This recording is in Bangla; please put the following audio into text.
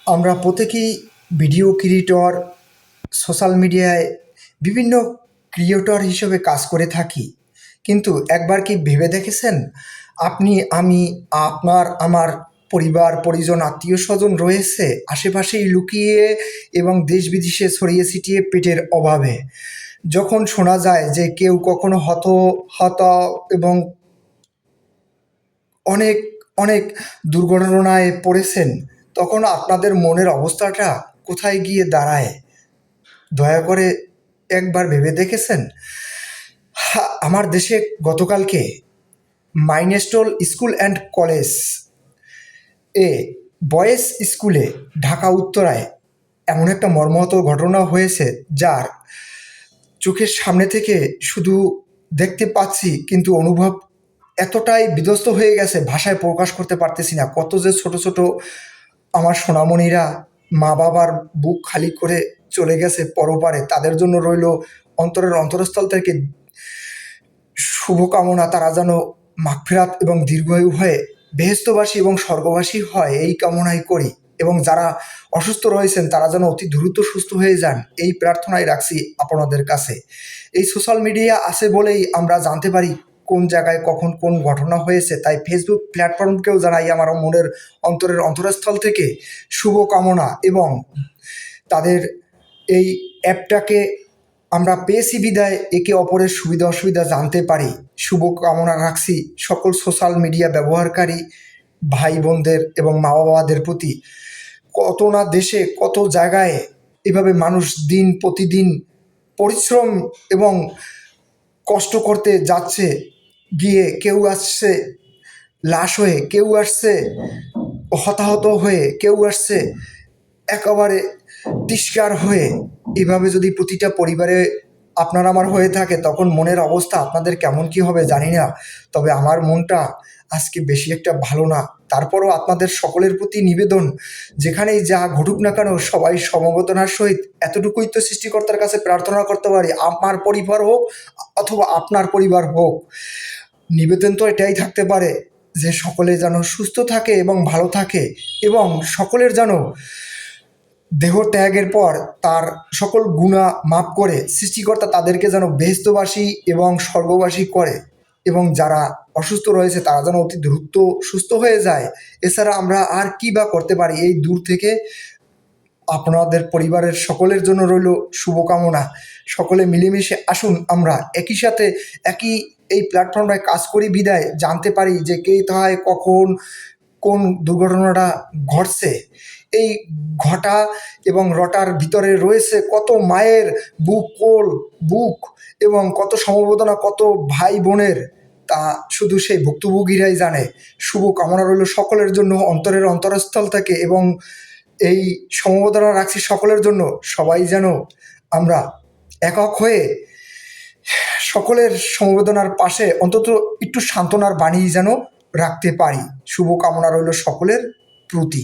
আমরা প্রত্যেকেই ভিডিও ক্রিয়েটর, সোশ্যাল মিডিয়ায় বিভিন্ন ক্রিয়েটর হিসেবে কাজ করে থাকি। কিন্তু একবার কি ভেবে দেখেছেন, আপনি, আমি, আপনার, আমার পরিবার পরিজন আত্মীয় স্বজন রয়েছে আশেপাশেই লুকিয়ে এবং দেশ বিদেশে ছড়িয়ে ছিটিয়ে পেটের অভাবে। যখন শোনা যায় যে কেউ কখনো হত এবং অনেক অনেক দুর্ঘটনায় পড়েছেন, তখন আপনাদের মনের অবস্থাটা কোথায় গিয়ে দাঁড়ায় দয়া করে একবার ভেবে দেখেছেন? আমার দেশে গতকালকে milestone school and college A boys স্কুলে ঢাকা উত্তরায় এমন একটা মর্মাহত ঘটনা হয়েছে, যার চোখের সামনে থেকে শুধু দেখতে পাচ্ছি, কিন্তু অনুভব এতটাই বিধ্বস্ত হয়ে গেছে, ভাষায় প্রকাশ করতে পারতেছি না। কত যে ছোট ছোট আমার সোনামণিরা মা বাবার বুক খালি করে চলে গেছে পরপারে, তাদের জন্য রইল অন্তরের অন্তরস্থল থেকে শুভকামনা। তারা যেন মাগফিরাত এবং দীর্ঘায়ু হয়ে বেহেশতবাসী এবং স্বর্গবাসী হয়, এই কামনাই করি। এবং যারা অসুস্থ রয়েছেন তারা যেন অতি দ্রুত সুস্থ হয়ে যান, এই প্রার্থনাই রাখছি আপনাদের কাছে। এই সোশ্যাল মিডিয়া আছে বলেই আমরা জানতে পারি কোন জায়গায় কখন কোন ঘটনা হয়েছে, তাই ফেসবুক প্ল্যাটফর্মকেও জানাই আমার মনের অন্তরের অন্তরস্থল থেকে শুভকামনা। এবং তাদের এই অ্যাপটাকে আমরা পেয়েছি বিদায় একে অপরের সুবিধা অসুবিধা জানতে পারি। শুভকামনা রাখছি সকল সোশ্যাল মিডিয়া ব্যবহারকারী ভাই বোনদের এবং মা বাবাদের প্রতি। কত না দেশে কত জায়গায় এভাবে মানুষ দিন প্রতিদিন পরিশ্রম এবং কষ্ট করতে যাচ্ছে, গিয়ে কেউ আসছে লাশ হয়ে, কেউ আসছে হতাহত হয়ে, কেউ আসছে একেবারে তিরস্কার হয়ে। এভাবে যদি প্রতিটা পরিবারে আপনার আমার হয়ে থাকে, তখন মনের অবস্থা আপনাদের কেমন কি হবে জানি না। তবে আমার মনটা আজকে বেশি একটা ভালো না। তারপরও আপনাদের সকলের প্রতি নিবেদন, যেখানেই যা ঘটুক না কেন সবাই সমবেদনার সহিত এতটুকুই তো সৃষ্টিকর্তার কাছে প্রার্থনা করতে পারি, আমার পরিবার হোক অথবা আপনার পরিবার হোক, নিবেদন তো এটাই থাকতে পারে যে সকলে যেন সুস্থ থাকে এবং ভালো থাকে, এবং সকলের যেন দেহ ত্যাগের পর তার সকল গুনাহ মাফ করে সৃষ্টিকর্তা তাদেরকে যেন বেহেশতবাসী এবং স্বর্গবাসী করে, এবং যারা অসুস্থ রয়েছে তারা যেন অতি দ্রুত সুস্থ হয়ে যায়। এছাড়া আমরা আর কি বা করতে পারি? এই দূর থেকে আপনাদের পরিবারের সকলের জন্য রইল শুভকামনা। সকলে মিলেমিশে আসুন, আমরা একই সাথে একই এই প্ল্যাটফর্মটায় কাজ করি বিদায় জানতে পারি যে কে কোথায় কখন কোন দুর্ঘটনাটা ঘটছে। এই ঘটা এবং রটার ভিতরে রয়েছে কত মায়ের বুক এবং কত সমবেদনা, কত ভাই বোনের, তা শুধু সেই ভুক্তভোগীরাই জানে। শুভ কামনা রইল সকলের জন্য অন্তরের অন্তরস্থল থেকে, এবং এই সমবেদনা রাখছি সকলের জন্য। সবাই যেন আমরা একক হয়ে সকলের সমবেদনার পাশে অন্তত একটু সান্ত্বনার বাণী যেন রাখতে পারি। শুভকামনা রইল সকলের প্রতি।